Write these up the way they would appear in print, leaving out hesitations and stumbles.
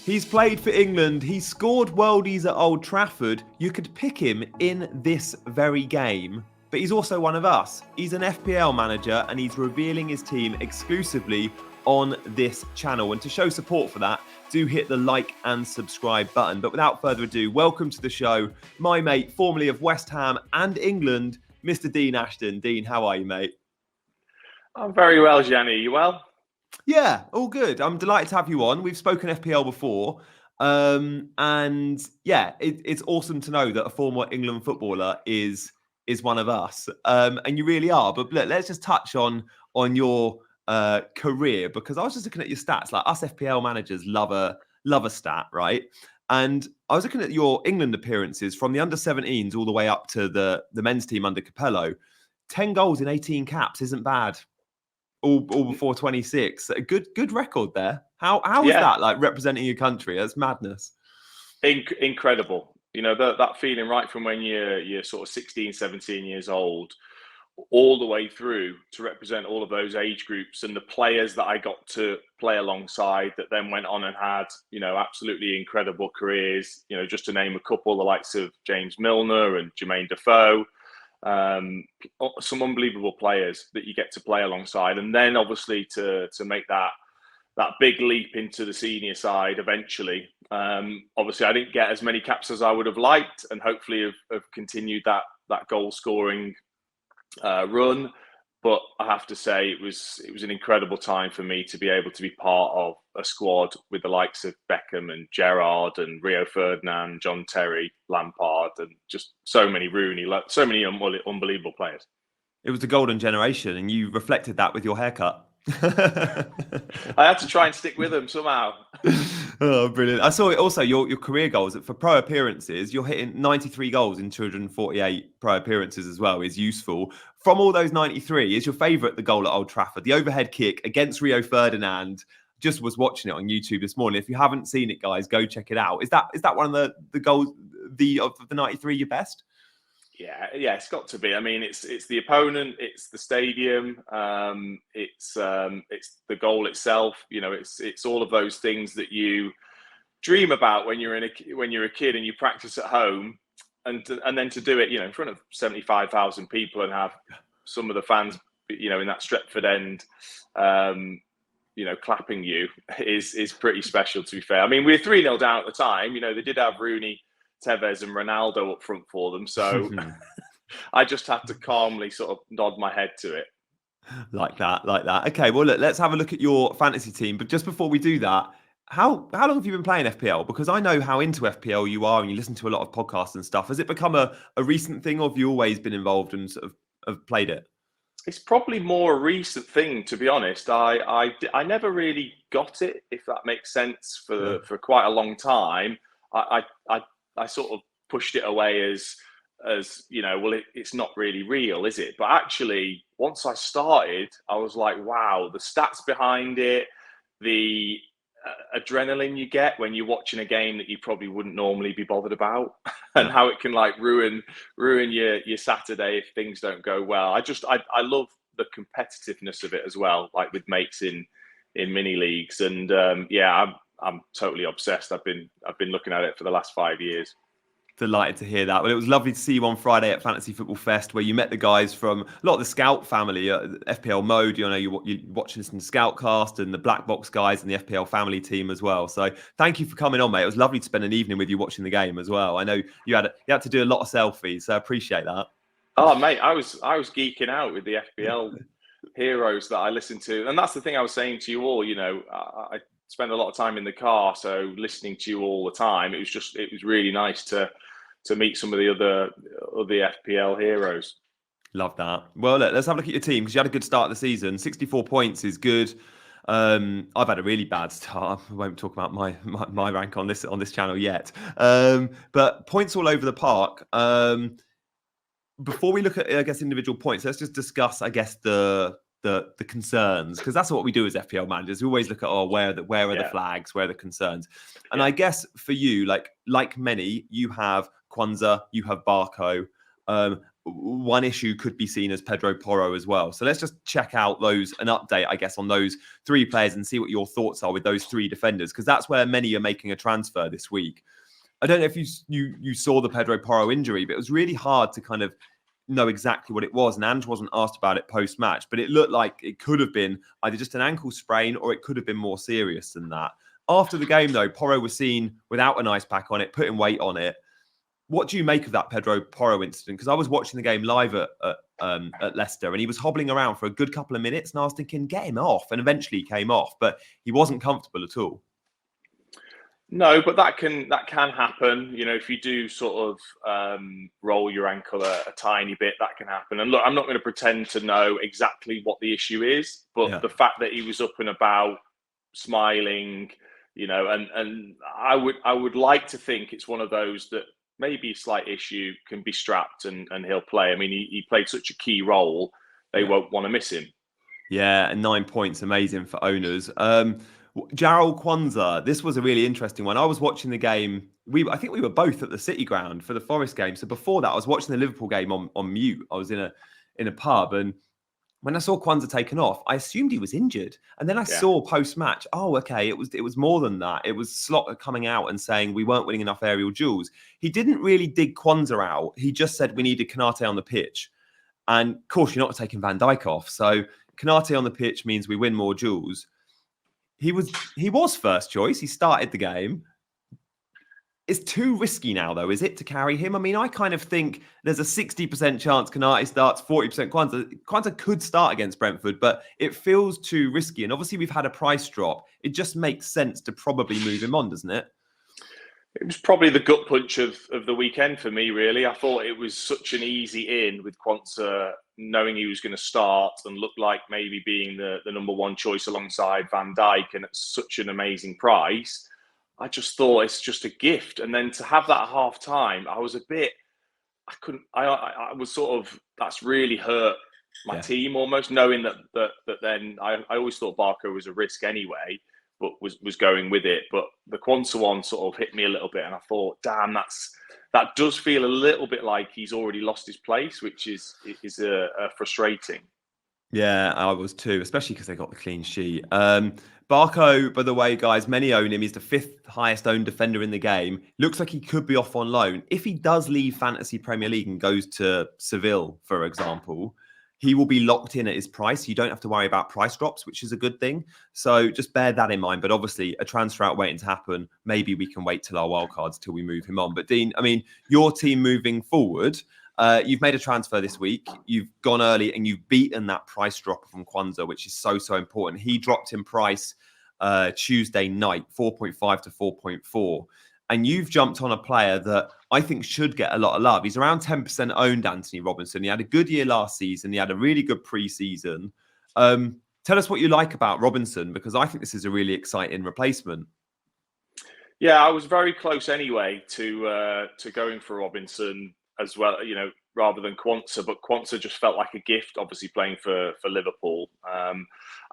He's played for England. He scored worldies at Old Trafford. You could pick him in this very game. But he's also one of us. He's an FPL manager and he's revealing his team exclusively on this channel. And to show support for that, do hit the like and subscribe button. But without further ado, welcome to the show, my mate, formerly of West Ham and England, Mr. Dean Ashton. Dean, how are you, mate? I'm very well, Gianni. You well? Yeah, all good. I'm delighted to have you on. We've spoken FPL before. And yeah, it's awesome to know that a former England footballer is one of us. And you really are. But look, let's just touch on your career, because I was just looking at your stats. Like, us FPL managers love a stat, right? And I was looking at your England appearances from the under-17s all the way up to the men's team under Capello. 10 goals in 18 caps isn't bad. All before 26. A good record there. How is that, like, representing your country? That's madness. Incredible. You know, that feeling right from when you're sort of 16, 17 years old, all the way through to represent all of those age groups and the players that I got to play alongside that then went on and had, you know, absolutely incredible careers. You know, just to name a couple, the likes of James Milner and Jermaine Defoe. Some unbelievable players that you get to play alongside, and then obviously to make that big leap into the senior side eventually. Obviously I didn't get as many caps as I would have liked, and hopefully have continued that goal scoring run. But I have to say it was an incredible time for me to be able to be part of a squad with the likes of Beckham and Gerrard and Rio Ferdinand, John Terry, Lampard, and just so many Rooney, so many unbelievable players. It was the golden generation, and you reflected that with your haircut. I had to try and stick with them somehow. Oh, brilliant. I saw it also, your career goals for pro appearances. You're hitting 93 goals in 248 pro appearances as well, is useful. From all those 93, is your favourite the goal at Old Trafford? The overhead kick against Rio Ferdinand. Just was watching it on YouTube this morning. If you haven't seen it, guys, go check it out. Is that one of the goals, of the 93, your best? Yeah, it's got to be. I mean, it's the opponent, it's the stadium, it's the goal itself. You know, it's all of those things that you dream about when you're a kid and you practice at home, and then to do it, you know, in front of 75,000 people and have some of the fans, you know, in that Stretford end, you know, clapping you is pretty special, to be fair. I mean, we were 3-0 down at the time. You know, they did have Rooney, Tevez and Ronaldo up front for them, so I just had to calmly sort of nod my head to it. Like that. Okay, well, look, let's have a look at your fantasy team. But just before we do that, how long have you been playing FPL? Because I know how into FPL you are, and you listen to a lot of podcasts and stuff. Has it become a recent thing, or have you always been involved and sort of have played it? It's probably more a recent thing, to be honest. I never really got it, if that makes sense, for quite a long time. I sort of pushed it away as you know, well, it's not really real, is it? But actually, once I started, I was like, wow, the stats behind it, the adrenaline you get when you're watching a game that you probably wouldn't normally be bothered about, and how it can like ruin your Saturday if things don't go well. I love the competitiveness of it as well, like with mates in mini leagues, and I'm totally obsessed. I've been looking at it for the last 5 years. Delighted to hear that. Well, it was lovely to see you on Friday at Fantasy Football Fest, where you met the guys from a lot of the Scout family, FPL Mode. You know, you're watching this in the Scoutcast, and the Black Box guys and the FPL family team as well. So thank you for coming on, mate. It was lovely to spend an evening with you watching the game as well. I know you had to do a lot of selfies, so I appreciate that. Oh, mate, I was geeking out with the FPL heroes that I listened to, and that's the thing I was saying to you all. You know, I spend a lot of time in the car, so listening to you all the time, it was really nice to meet some of the other FPL heroes. Love that. Well, let's have a look at your team, because you had a good start of the season. 64 points is good. I've had a really bad start. I won't talk about my rank on this channel yet. But points all over the park. Before we look at, I guess, individual points, let's just discuss, I guess, the concerns, because that's what we do as FPL managers. We always look at, where are the flags, where are the concerns, and I guess for you, like many, you have Quansah, you have Barcro. one issue could be seen as Pedro Porro as well. So let's just check out an update, I guess, on those 3 players and see what your thoughts are with those 3 defenders, because that's where many are making a transfer this week. I don't know if you saw the Pedro Porro injury, but it was really hard to kind of know exactly what it was. And Ange wasn't asked about it post-match, but it looked like it could have been either just an ankle sprain or it could have been more serious than that. After the game, though, Porro was seen without an ice pack on it, putting weight on it. What do you make of that Pedro Porro incident? Because I was watching the game live at Leicester and he was hobbling around for a good couple of minutes and I was thinking, get him off. And eventually he came off, but he wasn't comfortable at all. No, but that can happen. You know, if you do sort of roll your ankle a tiny bit, that can happen. And look, I'm not going to pretend to know exactly what the issue is, but the fact that he was up and about, smiling, you know, and I would like to think it's one of those that maybe a slight issue can be strapped and he'll play. I mean, he played such a key role; they won't want to miss him. Yeah, and 9 points, amazing for owners. Jarrell Quansah, this was a really interesting one. I was watching the game. I think we were both at the City Ground for the Forest game. So before that, I was watching the Liverpool game on mute. I was in a pub, and when I saw Quansah taken off, I assumed he was injured. And then I saw post-match, oh, okay, it was more than that. It was Slot coming out and saying we weren't winning enough aerial duels. He didn't really dig Quansah out. He just said we needed Konate on the pitch. And of course, you're not taking Van Dijk off. So Konate on the pitch means we win more duels. He was first choice. He started the game. It's too risky now, though, is it, to carry him? I mean, I kind of think there's a 60% chance Konate starts, 40% Quansah. Quansah could start against Brentford, but it feels too risky. And obviously, we've had a price drop. It just makes sense to probably move him on, doesn't it? It was probably the gut punch of the weekend for me, really. I thought it was such an easy in with Quansah knowing he was going to start and look like maybe being the number one choice alongside Van Dijk and at such an amazing price. I just thought it's just a gift. And then to have that at half time, I was a bit, I was sort of, that's really hurt my team almost, knowing that then I always thought Barcro was a risk anyway, but was going with it. But the Quansah one sort of hit me a little bit and I thought, damn, that does feel a little bit like he's already lost his place, which is frustrating. Yeah, I was too, especially because they got the clean sheet. Barco, by the way, guys, many own him. He's the 5th highest owned defender in the game. Looks like he could be off on loan. If he does leave Fantasy Premier League and goes to Seville, for example, he will be locked in at his price. You don't have to worry about price drops, which is a good thing. So just bear that in mind. But obviously, a transfer out waiting to happen. Maybe we can wait till our wildcards till we move him on. But Dean, I mean, your team moving forward, you've made a transfer this week. You've gone early and you've beaten that price drop from Quansah, which is so important. He dropped in price Tuesday night, 4.5 to 4.4. And you've jumped on a player that I think should get a lot of love. He's around 10% owned, Anthony Robinson. He had a good year last season. He had a really good pre-season. Tell us what you like about Robinson, because I think this is a really exciting replacement. Yeah, I was very close anyway to going for Robinson as well, you know, rather than Quansah. But Quansah just felt like a gift, obviously playing for Liverpool.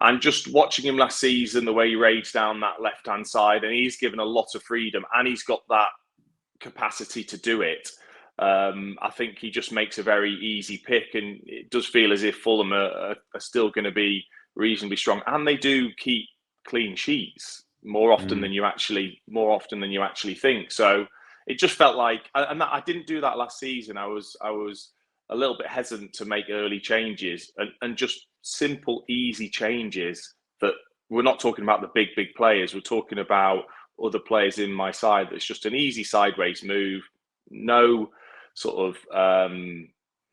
And just watching him last season, the way he raged down that left-hand side, and he's given a lot of freedom and he's got that capacity to do it. I think he just makes a very easy pick, and it does feel as if Fulham are still going to be reasonably strong, and they do keep clean sheets more often than you actually think. So it just felt like, and I didn't do that last season. I was a little bit hesitant to make early changes and just simple, easy changes. That we're not talking about the big players. We're talking about other players in my side. That's just an easy sideways move. No sort of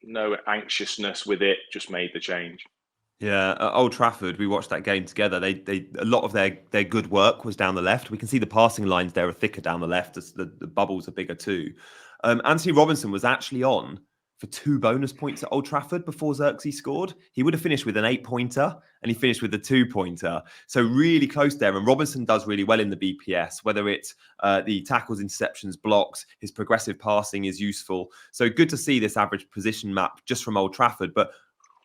no anxiousness with it. Just made the change. Yeah, at Old Trafford, we watched that game together. They a lot of their good work was down the left. We can see the passing lines there are thicker down the left. The bubbles are bigger too. Anthony Robinson was actually on for 2 bonus points at Old Trafford before Xerxes scored. He would have finished with an 8-pointer and he finished with a 2-pointer. So really close there. And Robinson does really well in the BPS, whether it's the tackles, interceptions, blocks, his progressive passing is useful. So good to see this average position map just from Old Trafford. But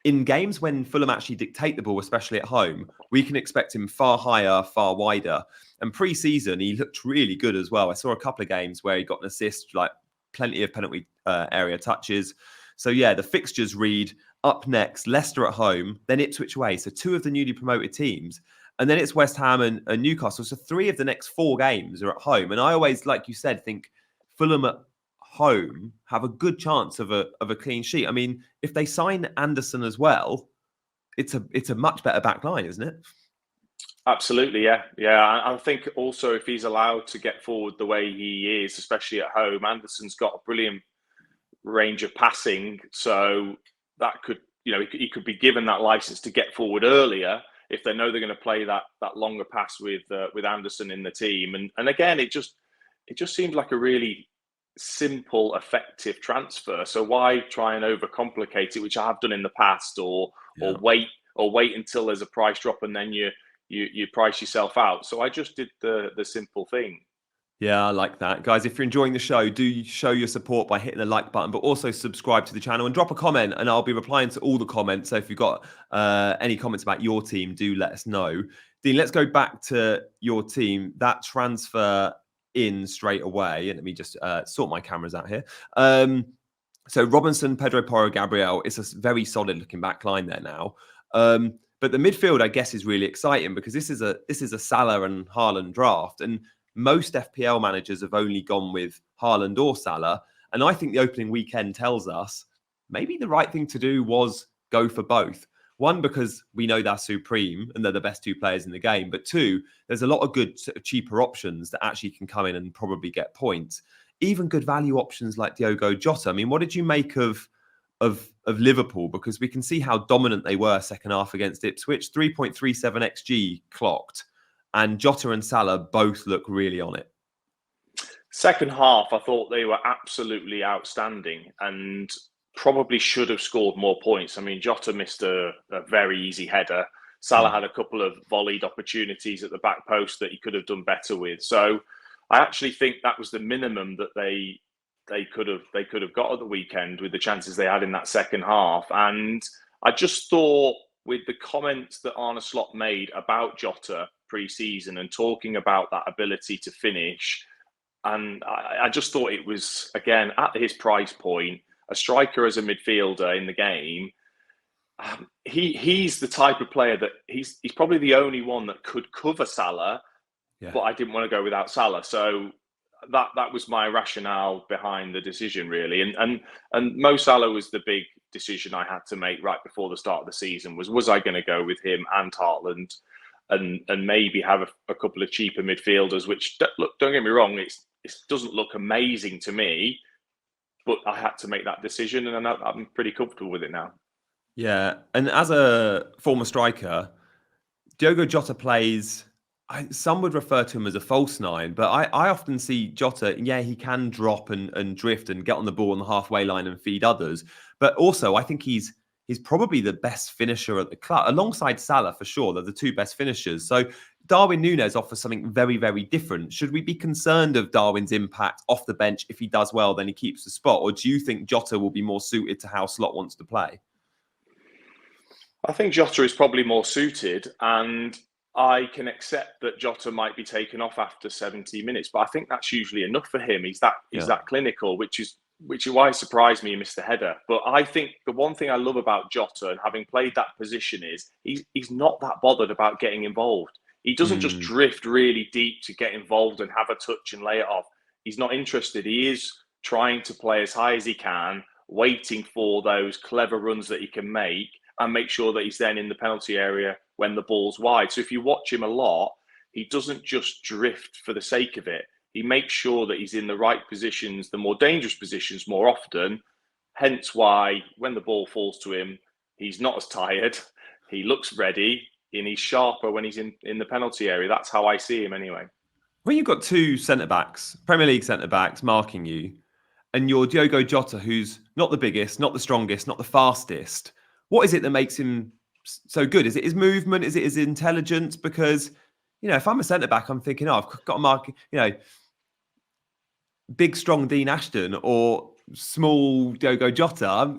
in games when Fulham actually dictate the ball, especially at home, we can expect him far higher, far wider. And pre-season, he looked really good as well. I saw a couple of games where he got an assist, like plenty of penalty area touches. So yeah, the fixtures read up next, Leicester at home, then Ipswich away. So 2 of the newly promoted teams. And then it's West Ham and Newcastle. So 3 of the next 4 games are at home. And I always, like you said, think Fulham at home have a good chance of a clean sheet. I mean, if they sign Anderson as well, it's a much better back line, isn't it? Absolutely, yeah. I think also if he's allowed to get forward the way he is, especially at home, Anderson's got a brilliant range of passing, so that could, he could be given that license to get forward earlier if they know they're going to play that longer pass with Anderson in the team. And again, it just seems like a really simple, effective transfer. So why try and overcomplicate it, which I have done in the past, or wait until there's a price drop and then you price yourself out. So I just did the simple thing. Yeah, I like that. Guys, if you're enjoying the show, do show your support by hitting the like button, but also subscribe to the channel and drop a comment, and I'll be replying to all the comments. So if you've got any comments about your team, do let us know. Dean, let's go back to your team. That transfer in straight away, and let me just sort my cameras out here. So Robinson, Pedro Porro, Gabriel, it's a very solid looking back line there now. But the midfield, I guess, is really exciting because this is a Salah and Haaland draft, and most FPL managers have only gone with Haaland or Salah. And I think the opening weekend tells us maybe the right thing to do was go for both. 1, because we know they're supreme and they're the best 2 players in the game. But 2, there's a lot of good, cheaper options that actually can come in and probably get points. Even good value options like Diogo Jota. I mean, what did you make of Liverpool? Because we can see how dominant they were second half against Ipswich. 3.37 XG clocked. And Jota and Salah both look really on it. Second half, I thought they were absolutely outstanding and probably should have scored more points. I mean, Jota missed a very easy header. Salah had a couple of volleyed opportunities at the back post that he could have done better with. So I actually think that was the minimum that they could have got at the weekend with the chances they had in that second half. And I just thought, with the comments that Arne Slot made about Jota pre-season and talking about that ability to finish, and I just thought it was, again, at his price point, a striker as a midfielder in the game. He's the type of player that he's probably the only one that could cover Salah, but I didn't want to go without Salah. So that was my rationale behind the decision, really. And Mo Salah was the big decision I had to make right before the start of the season. Was I going to go with him and Haaland, and maybe have a couple of cheaper midfielders? Which, look, don't get me wrong, it doesn't look amazing to me, but I had to make that decision, and I'm pretty comfortable with it now. Yeah, and as a former striker, Diogo Jota plays. Some would refer to him as a false 9, but I often see Jota, he can drop and drift and get on the ball on the halfway line and feed others. But also, I think he's probably the best finisher at the club, alongside Salah for sure. They're the 2 best finishers. So Darwin Núñez offers something very, very different. Should we be concerned of Darwin's impact off the bench? If he does well, then he keeps the spot. Or do you think Jota will be more suited to how Slot wants to play? I think Jota is probably more suited, and I can accept that Jota might be taken off after 70 minutes, but I think that's usually enough for him. He's that clinical, which is why it surprised me he missed the header. But I think the one thing I love about Jota, and having played that position, is he's not that bothered about getting involved. He doesn't just drift really deep to get involved and have a touch and lay it off. He's not interested. He is trying to play as high as he can, waiting for those clever runs that he can make, and make sure that he's then in the penalty area when the ball's wide. So if you watch him a lot, he doesn't just drift for the sake of it. He makes sure that he's in the right positions, the more dangerous positions more often. Hence why when the ball falls to him, he's not as tired, he looks ready, and he's sharper when he's in the penalty area. That's how I see him anyway. When you've got 2 centre-backs, Premier League centre-backs marking you, and you're Diogo Jota, who's not the biggest, not the strongest, not the fastest, what is it that makes him so good? Is it his movement? Is it his intelligence? Because, if I'm a centre-back, I'm thinking, I've got to mark, big, strong Dean Ashton or small Diogo Jota.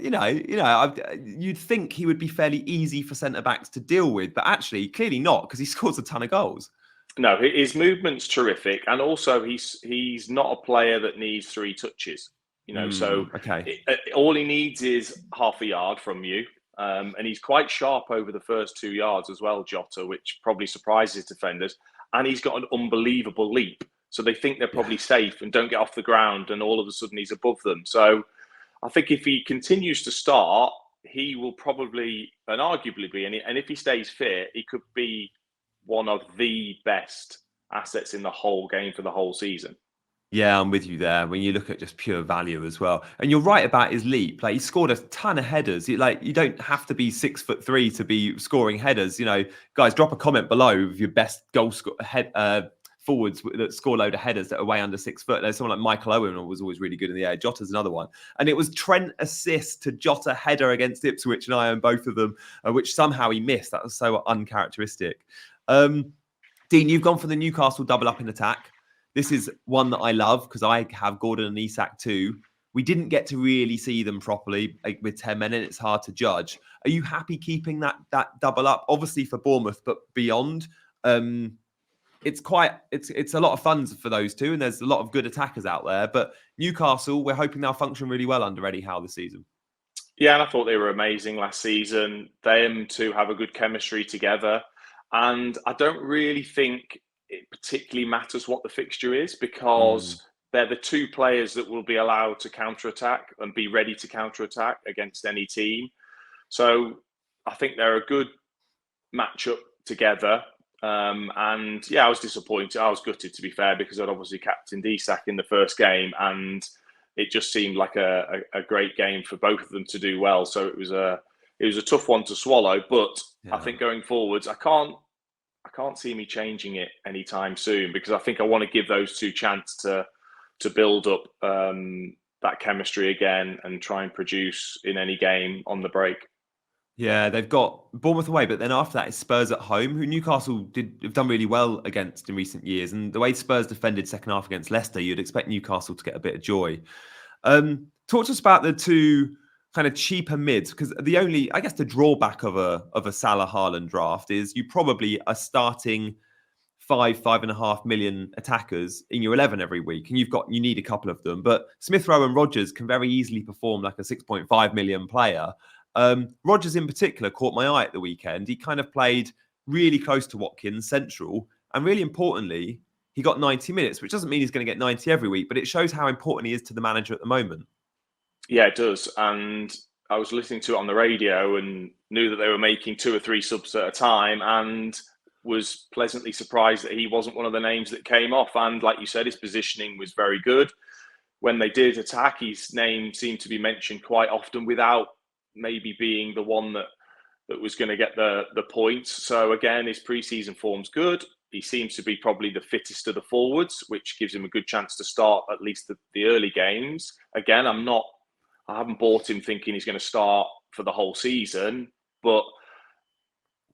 You'd think he would be fairly easy for centre-backs to deal with, but actually, clearly not, because he scores a ton of goals. No, his movement's terrific. And also, he's not a player that needs 3 touches. So okay. All he needs is half a yard from you. And he's quite sharp over the first 2 yards as well, Jota, which probably surprises defenders. And he's got an unbelievable leap. So they think they're probably safe and don't get off the ground. And all of a sudden he's above them. So I think if he continues to start, he will probably and arguably be, and if he stays fit, he could be one of the best assets in the whole game for the whole season. Yeah, I'm with you there. When you look at just pure value as well, and you're right about his leap. Like, he scored a ton of headers. You don't have to be 6'3" to be scoring headers. Guys, drop a comment below with your best forwards that score load of headers that are way under 6 foot. There's someone like Michael Owen was always really good in the air. Jota's another one, and it was Trent assist to Jota header against Ipswich, and I own both of them, which somehow he missed. That was so uncharacteristic. Dean, you've gone for the Newcastle double up in attack. This is one that I love because I have Gordon and Isak too. We didn't get to really see them properly with 10 men, and it's hard to judge. Are you happy keeping that double up? Obviously for Bournemouth, but beyond, it's a lot of funds for those two, and there's a lot of good attackers out there. But Newcastle, we're hoping they'll function really well under Eddie Howe this season. Yeah, and I thought they were amazing last season. Them two have a good chemistry together, and I don't really think it particularly matters what the fixture is, because they're the two players that will be allowed to counter-attack and be ready to counter-attack against any team. So I think they're a good matchup together. And yeah, I was disappointed. I was gutted, to be fair, because I'd obviously captained Isak in the first game, and it just seemed like a great game for both of them to do well. So it was a tough one to swallow. But yeah, I think going forwards, I can't see me changing it anytime soon, because I think I want to give those two chance to build up that chemistry again and try and produce in any game on the break. Yeah, they've got Bournemouth away, but then after that it's Spurs at home, who Newcastle have done really well against in recent years. And the way Spurs defended second half against Leicester, you'd expect Newcastle to get a bit of joy. Talk to us about the two kind of cheaper mids, because the drawback of a Salah Haaland draft is you probably are starting 5.5 million attackers in your 11 every week, and you need a couple of them. But Smith Rowe and Rodgers can very easily perform like a 6.5 million player. Rodgers in particular caught my eye at the weekend. He kind of played really close to Watkins, central, and really importantly, he got 90 minutes, which doesn't mean he's going to get 90 every week, but it shows how important he is to the manager at the moment. Yeah, it does. And I was listening to it on the radio and knew that they were making 2 or 3 subs at a time, and was pleasantly surprised that he wasn't one of the names that came off. And like you said, his positioning was very good. When they did attack, his name seemed to be mentioned quite often without maybe being the one that was going to get the points. So again, his pre-season form's good. He seems to be probably the fittest of the forwards, which gives him a good chance to start at least the early games. Again, I haven't bought him thinking he's going to start for the whole season, but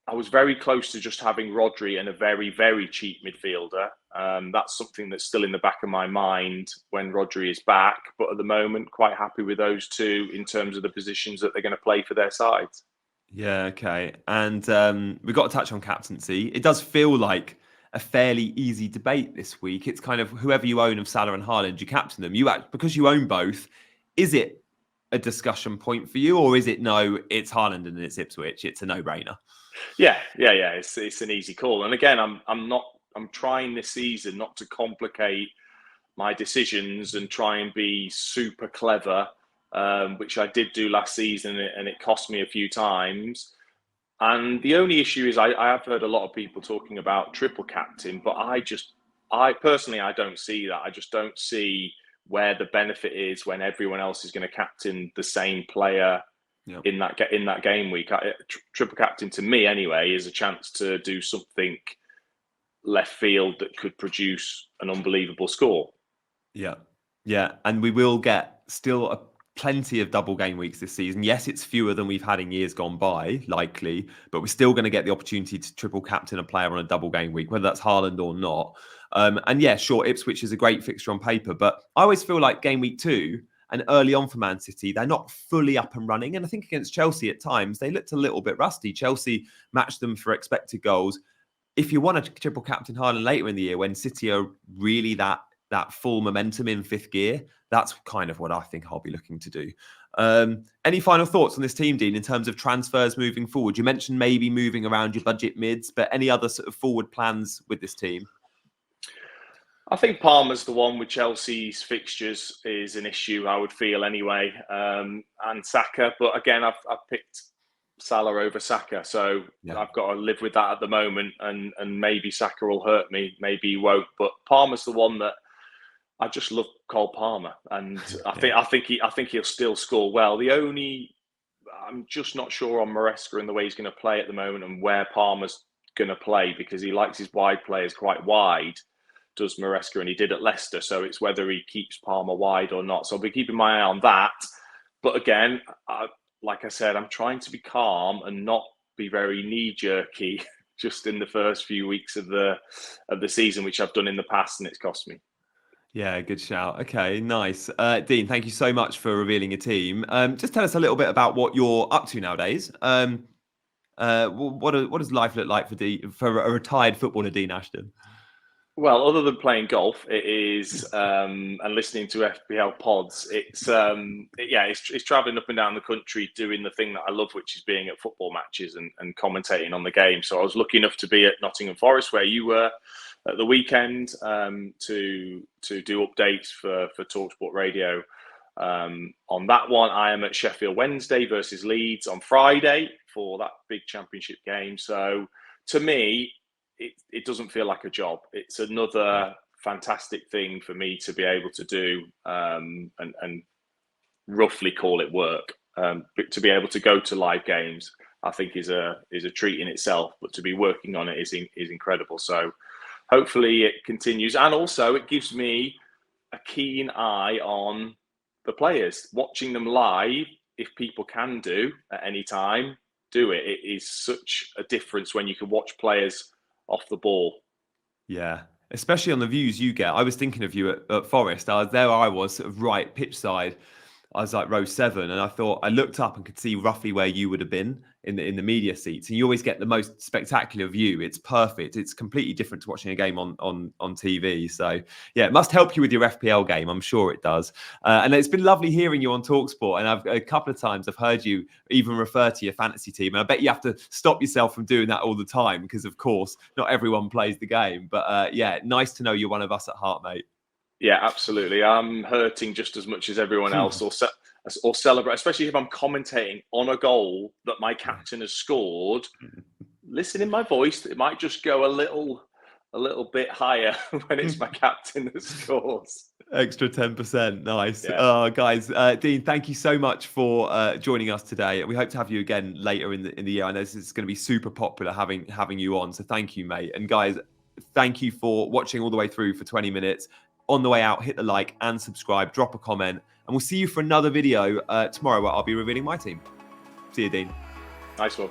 I was very close to just having Rodri and a very, very cheap midfielder. That's something that's still in the back of my mind when Rodri is back. But at the moment, quite happy with those two in terms of the positions that they're going to play for their sides. Yeah, okay. And we've got to touch on captaincy. It does feel like a fairly easy debate this week. It's kind of whoever you own of Salah and Haaland, you captain them. Because you own both, is it a discussion point for you, or is it no, it's Haaland and it's Ipswich, it's a no-brainer? Yeah. It's an easy call. And again, I'm trying this season not to complicate my decisions and try and be super clever, which I did do last season, and it cost me a few times. And the only issue is I have heard a lot of people talking about triple captain, but I personally don't see that. I just don't see where the benefit is when everyone else is going to captain the same player. Yep. in that game week. Triple captain, to me anyway, is a chance to do something left field that could produce an unbelievable score. Yeah, and we will get still plenty of double game weeks this season. Yes, it's fewer than we've had in years gone by, likely, but we're still going to get the opportunity to triple captain a player on a double game week, whether that's Haaland or not. And yeah, sure, Ipswich is a great fixture on paper, but I always feel like game week 2 and early on for Man City, they're not fully up and running. And I think against Chelsea at times, they looked a little bit rusty. Chelsea matched them for expected goals. If you want to triple captain Haaland later in the year when City are really that that full momentum in fifth gear. That's kind of what I think I'll be looking to do. Any final thoughts on this team, Dean, in terms of transfers moving forward? You mentioned maybe moving around your budget mids, but any other sort of forward plans with this team? I think Palmer's the one with Chelsea's fixtures is an issue, I would feel anyway, and Saka. But again, I've picked Salah over Saka, so I've got to live with that at the moment. And maybe Saka will hurt me, maybe he won't. But Palmer's the one that I just love. Cole Palmer, and I think he'll still score well. I'm just not sure on Maresca and the way he's going to play at the moment, and where Palmer's going to play, because he likes his wide players quite wide. Does Maresca, and he did at Leicester. So it's whether he keeps Palmer wide or not. So I'll be keeping my eye on that. But again, like I said, I'm trying to be calm and not be very knee-jerky just in the first few weeks of the season, which I've done in the past, and it's cost me. Yeah, good shout. Okay, nice. Dean, thank you so much for revealing your team. Just tell us a little bit about what you're up to nowadays. What does life look like for a retired footballer, Dean Ashton? Well, other than playing golf, it is and listening to FPL pods. It's traveling up and down the country doing the thing that I love, which is being at football matches and commentating on the game. So I was lucky enough to be at Nottingham Forest, where you were at the weekend, to do updates for TalkSport Radio. On that one, I am at Sheffield Wednesday versus Leeds on Friday for that big championship game. So to me, it doesn't feel like a job. It's another fantastic thing for me to be able to do, and roughly call it work. But to be able to go to live games, I think is a treat in itself. But to be working on it is incredible. So hopefully it continues, and also it gives me a keen eye on the players, watching them live. If people can do at any time, do it. It is such a difference when you can watch players off the ball. Yeah, especially on the views you get. I was thinking of you at Forest. I was sort of right pitch side. I was like row 7, and I looked up and could see roughly where you would have been in the media seats. And you always get the most spectacular view. It's perfect. It's completely different to watching a game on TV. So yeah, it must help you with your FPL game. I'm sure it does. And it's been lovely hearing you on TalkSport. And a couple of times I've heard you even refer to your fantasy team. And I bet you have to stop yourself from doing that all the time, because of course not everyone plays the game. But yeah, nice to know you're one of us at heart, mate. Yeah, absolutely. I'm hurting just as much as everyone else, or celebrate, especially if I'm commentating on a goal that my captain has scored. Listen in my voice, it might just go a little bit higher when it's my captain that scores. Extra 10%. Nice. Yeah. Guys, Dean, thank you so much for joining us today. We hope to have you again later in the year. I know this is going to be super popular having you on. So thank you, mate. And guys, thank you for watching all the way through for 20 minutes. On the way out, hit the like and subscribe, drop a comment, and we'll see you for another video tomorrow where I'll be revealing my team. See you, Dean. Nice one.